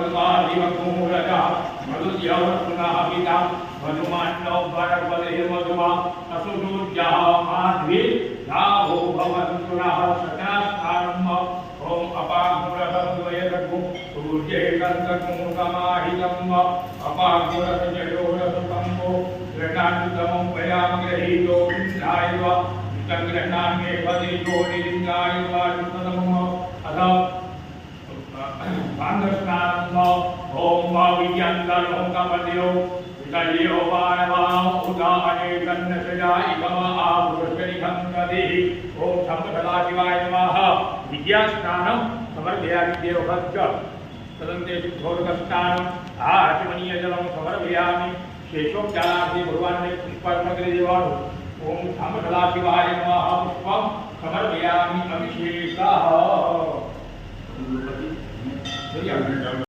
स्वादिवकुमुरजा मधुद्यवसुनाभिता मधुमान्नौ भरवलेर्मधुमा असुदूर्जा माध्वी लाभो भवन्तु नः सकरास्थानम् ॐ अपागुणः सूर्ये कन्दकुमुकमाहितम् अपागुणसजयोरसुतम्बो गृह्णान्तमं वयामग्रहीतो विन्दाय वा गृह्णान्ये पदेयो निलिङ्गाय वा युतनमः अथ Pangasnanmo Om Vidyantano Kapadyo Vidayo Vanavao Udane Kannasaya Ikama Apurushani Kankadi Om Sampatala Shivaya Namaha Vidyasnanam Samarvayami Devabhajya Tadante Shuddhodakasnanam Achimaniya Jalam Samarvayami Sheshopjanarthi Bhagavanne Pushparnagri Devanu Om Sampatala Shivaya Namaha Pushpam Samarvayami Abhishekaha.